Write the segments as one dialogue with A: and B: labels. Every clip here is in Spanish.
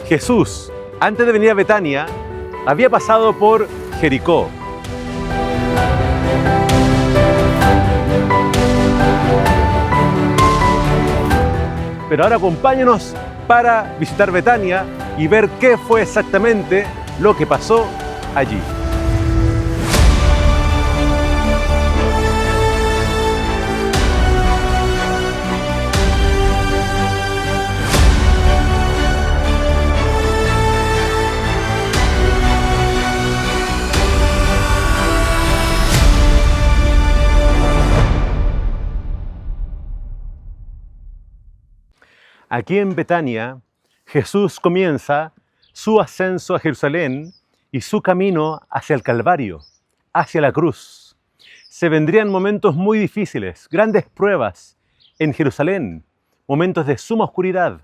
A: Jesús, antes de venir a Betania, había pasado por Jericó. Pero ahora acompáñanos para visitar Betania y ver qué fue exactamente lo que pasó allí. Aquí en Betania, Jesús comienza su ascenso a Jerusalén y su camino hacia el Calvario, hacia la cruz. Se vendrían momentos muy difíciles, grandes pruebas en Jerusalén, momentos de suma oscuridad,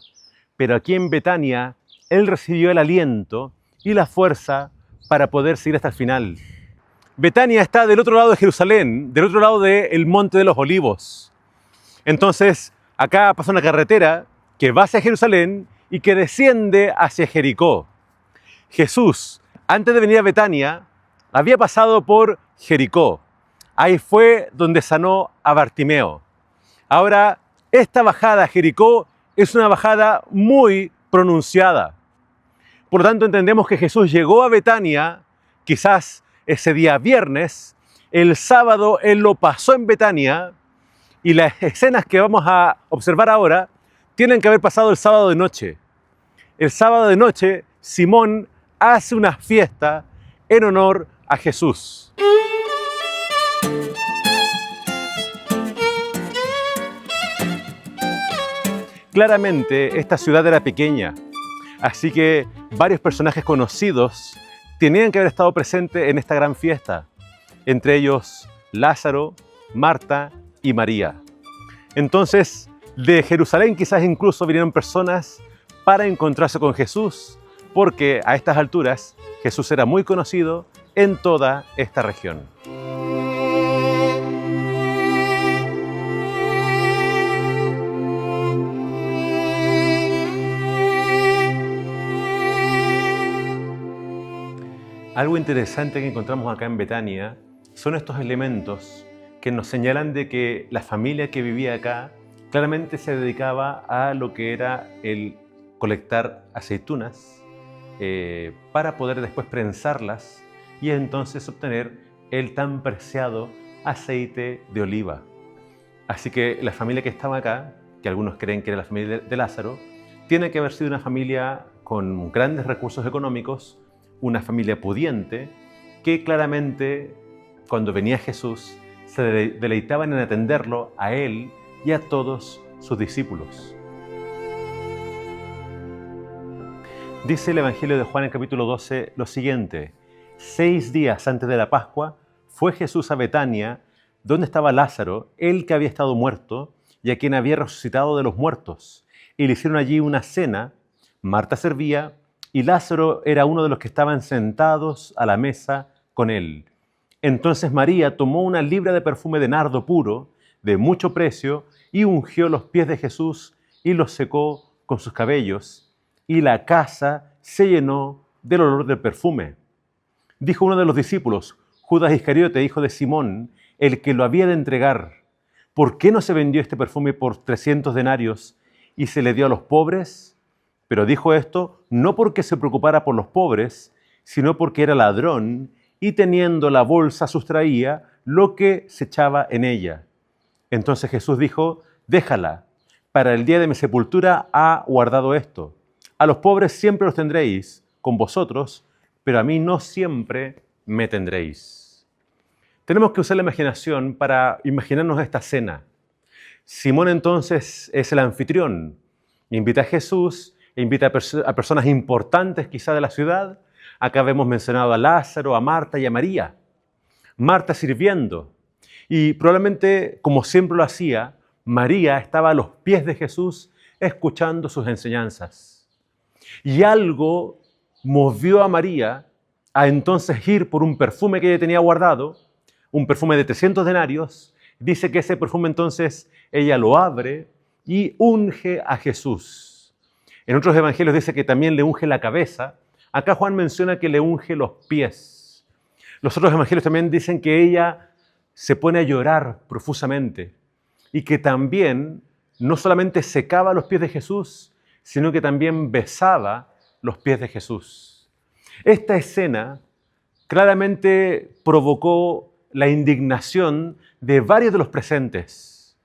A: pero aquí en Betania Él recibió el aliento y la fuerza para poder seguir hasta el final. Betania está del otro lado de Jerusalén, del otro lado del Monte de los Olivos. Entonces, acá pasa una carretera que va hacia Jerusalén y que desciende hacia Jericó. Jesús, antes de venir a Betania, había pasado por Jericó. Ahí fue donde sanó a Bartimeo. Ahora, esta bajada a Jericó es una bajada muy pronunciada. Por lo tanto, entendemos que Jesús llegó a Betania, quizás ese día viernes, el sábado Él lo pasó en Betania, y las escenas que vamos a observar ahora tienen que haber pasado el sábado de noche. El sábado de noche, Simón hace una fiesta en honor a Jesús. Claramente, esta ciudad era pequeña, así que varios personajes conocidos tenían que haber estado presentes en esta gran fiesta, entre ellos Lázaro, Marta y María. Entonces, de Jerusalén quizás incluso vinieron personas para encontrarse con Jesús, porque a estas alturas Jesús era muy conocido en toda esta región. Algo interesante que encontramos acá en Betania son estos elementos que nos señalan de que la familia que vivía acá claramente se dedicaba a lo que era el colectar aceitunas para poder después prensarlas y entonces obtener el tan preciado aceite de oliva. Así que la familia que estaba acá, que algunos creen que era la familia de Lázaro, tiene que haber sido una familia con grandes recursos económicos, una familia pudiente, que claramente cuando venía Jesús se deleitaban en atenderlo a Él y a todos sus discípulos. Dice el Evangelio de Juan en capítulo 12 lo siguiente: 6 días antes de la Pascua fue Jesús a Betania, donde estaba Lázaro, el que había estado muerto y a quien había resucitado de los muertos, y le hicieron allí una cena. Marta servía y Lázaro era uno de los que estaban sentados a la mesa con él. Entonces María tomó una libra de perfume de nardo puro, de mucho precio, y ungió los pies de Jesús y los secó con sus cabellos, y la casa se llenó del olor del perfume. Dijo uno de los discípulos, Judas Iscariote, hijo de Simón, el que lo había de entregar: ¿por qué no se vendió este perfume por 300 denarios y se le dio a los pobres? Pero dijo esto no porque se preocupara por los pobres, sino porque era ladrón y teniendo la bolsa sustraía lo que se echaba en ella. Entonces Jesús dijo: déjala, para el día de mi sepultura ha guardado esto. A los pobres siempre los tendréis con vosotros, pero a mí no siempre me tendréis. Tenemos que usar la imaginación para imaginarnos esta cena. Simón entonces es el anfitrión. Invita a Jesús, invita a personas importantes quizá de la ciudad. Acá hemos mencionado a Lázaro, a Marta y a María. Marta sirviendo. Y probablemente, como siempre lo hacía, María estaba a los pies de Jesús escuchando sus enseñanzas. Y algo movió a María a entonces ir por un perfume que ella tenía guardado, un perfume de 300 denarios. Dice que ese perfume entonces ella lo abre y unge a Jesús. En otros evangelios dice que también le unge la cabeza. Acá Juan menciona que le unge los pies. Los otros evangelios también dicen que ella se pone a llorar profusamente y que también no solamente secaba los pies de Jesús, sino que también besaba los pies de Jesús. Esta escena claramente provocó la indignación de varios de los presentes.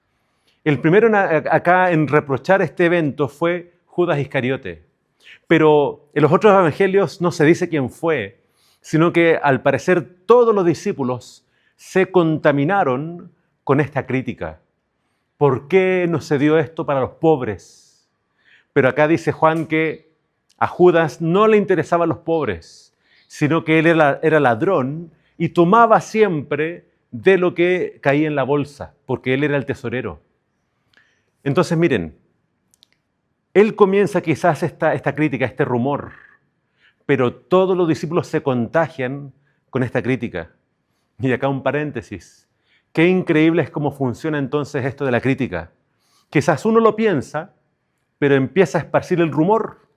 A: El primero acá en reprochar este evento fue Judas Iscariote. Pero en los otros evangelios no se dice quién fue, sino que al parecer todos los discípulos se contaminaron con esta crítica. ¿Por qué no se dio esto para los pobres? Pero acá dice Juan que a Judas no le interesaban los pobres, sino que él era ladrón y tomaba siempre de lo que caía en la bolsa, porque él era el tesorero. Entonces miren, él comienza quizás esta crítica, este rumor, pero todos los discípulos se contagian con esta crítica. Y acá un paréntesis. Qué increíble es cómo funciona entonces esto de la crítica. Quizás uno lo piensa, pero empieza a esparcir el rumor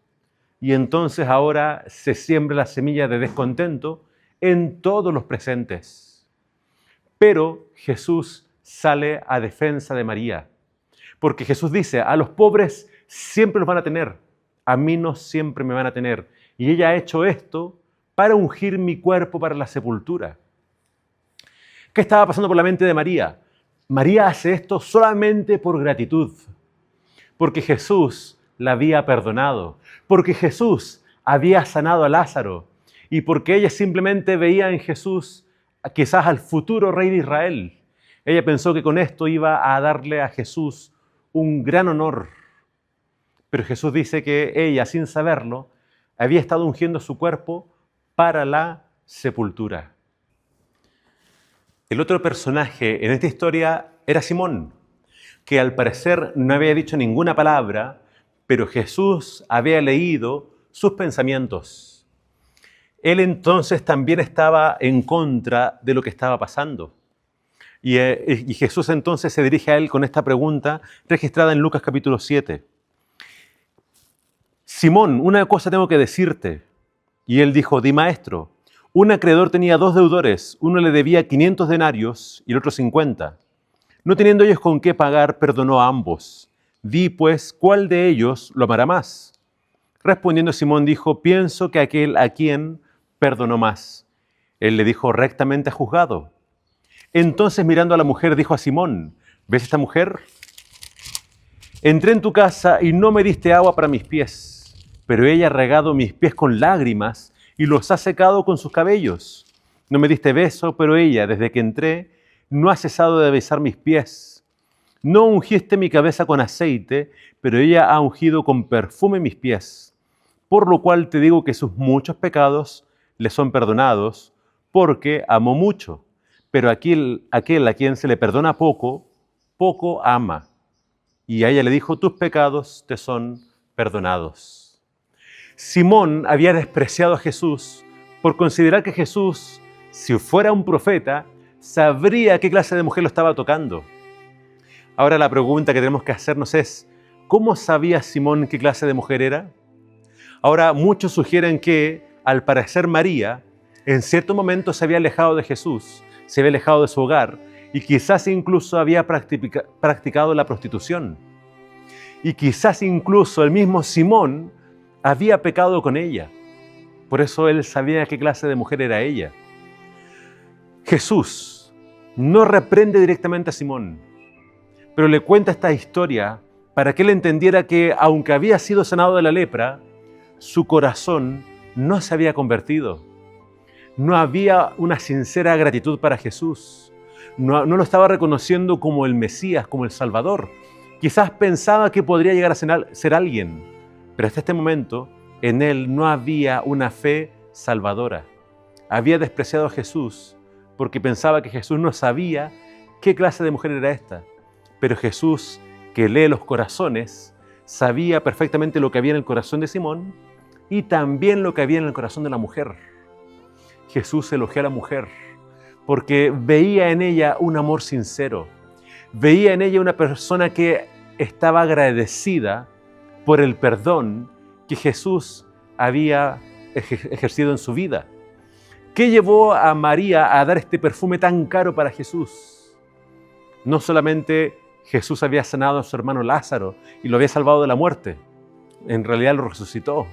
A: y entonces ahora se siembra la semilla de descontento en todos los presentes. Pero Jesús sale a defensa de María, porque Jesús dice, a los pobres siempre los van a tener, a mí no siempre me van a tener. Y ella ha hecho esto para ungir mi cuerpo para la sepultura. ¿Qué estaba pasando por la mente de María? María hace esto solamente por gratitud, porque Jesús la había perdonado, porque Jesús había sanado a Lázaro y porque ella simplemente veía en Jesús quizás al futuro rey de Israel. Ella pensó que con esto iba a darle a Jesús un gran honor. Pero Jesús dice que ella, sin saberlo, había estado ungiendo su cuerpo para la sepultura. El otro personaje en esta historia era Simón, que al parecer no había dicho ninguna palabra, pero Jesús había leído sus pensamientos. Él entonces también estaba en contra de lo que estaba pasando. Y Jesús entonces se dirige a él con esta pregunta registrada en Lucas capítulo 7. Simón, una cosa tengo que decirte. Y él dijo, di maestro. Un acreedor tenía 2 deudores, uno le debía 500 denarios y el otro 50. No teniendo ellos con qué pagar, perdonó a ambos. Di, pues, ¿cuál de ellos lo amará más? Respondiendo Simón dijo, pienso que aquel a quien perdonó más. Él le dijo, rectamente has juzgado. Entonces mirando a la mujer dijo a Simón, ¿ves esta mujer? Entré en tu casa y no me diste agua para mis pies, pero ella ha regado mis pies con lágrimas y los ha secado con sus cabellos. No me diste beso, pero ella, desde que entré, no ha cesado de besar mis pies. No ungiste mi cabeza con aceite, pero ella ha ungido con perfume mis pies. Por lo cual te digo que sus muchos pecados le son perdonados, porque amó mucho. Pero aquel a quien se le perdona poco, poco ama. Y a ella le dijo, tus pecados te son perdonados. Simón había despreciado a Jesús por considerar que Jesús, si fuera un profeta, sabría qué clase de mujer lo estaba tocando. Ahora la pregunta que tenemos que hacernos es, ¿cómo sabía Simón qué clase de mujer era? Ahora muchos sugieren que, al parecer María, en cierto momento se había alejado de Jesús, se había alejado de su hogar y quizás incluso había practicado la prostitución. Y quizás incluso el mismo Simón había pecado con ella. Por eso él sabía qué clase de mujer era ella. Jesús no reprende directamente a Simón, pero le cuenta esta historia para que él entendiera que, aunque había sido sanado de la lepra, su corazón no se había convertido. No había una sincera gratitud para Jesús. No lo estaba reconociendo como el Mesías, como el Salvador. Quizás pensaba que podría llegar a ser alguien, pero hasta este momento en él no había una fe salvadora. Había despreciado a Jesús porque pensaba que Jesús no sabía qué clase de mujer era esta. Pero Jesús, que lee los corazones, sabía perfectamente lo que había en el corazón de Simón y también lo que había en el corazón de la mujer. Jesús elogió a la mujer porque veía en ella un amor sincero. Veía en ella una persona que estaba agradecida por el perdón que Jesús había ejercido en su vida. ¿Qué llevó a María a dar este perfume tan caro para Jesús? No solamente Jesús había sanado a su hermano Lázaro y lo había salvado de la muerte, en realidad lo resucitó.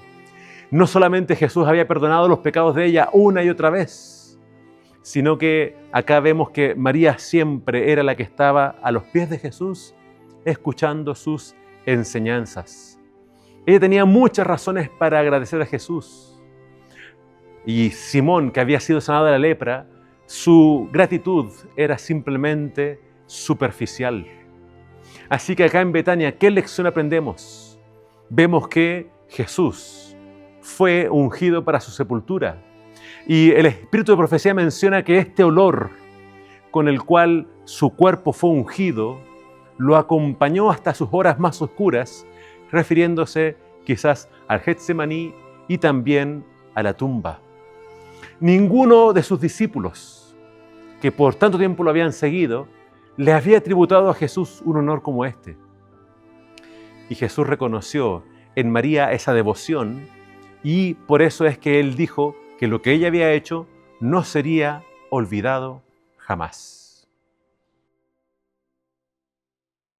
A: No solamente Jesús había perdonado los pecados de ella una y otra vez, sino que acá vemos que María siempre era la que estaba a los pies de Jesús escuchando sus enseñanzas. Ella tenía muchas razones para agradecer a Jesús. Y Simón, que había sido sanado de la lepra, su gratitud era simplemente superficial. Así que acá en Betania, ¿qué lección aprendemos? Vemos que Jesús fue ungido para su sepultura. Y el Espíritu de Profecía menciona que este olor con el cual su cuerpo fue ungido lo acompañó hasta sus horas más oscuras, refiriéndose quizás al Getsemaní y también a la tumba. Ninguno de sus discípulos, que por tanto tiempo lo habían seguido, le había tributado a Jesús un honor como este. Y Jesús reconoció en María esa devoción y por eso es que Él dijo que lo que ella había hecho no sería olvidado jamás.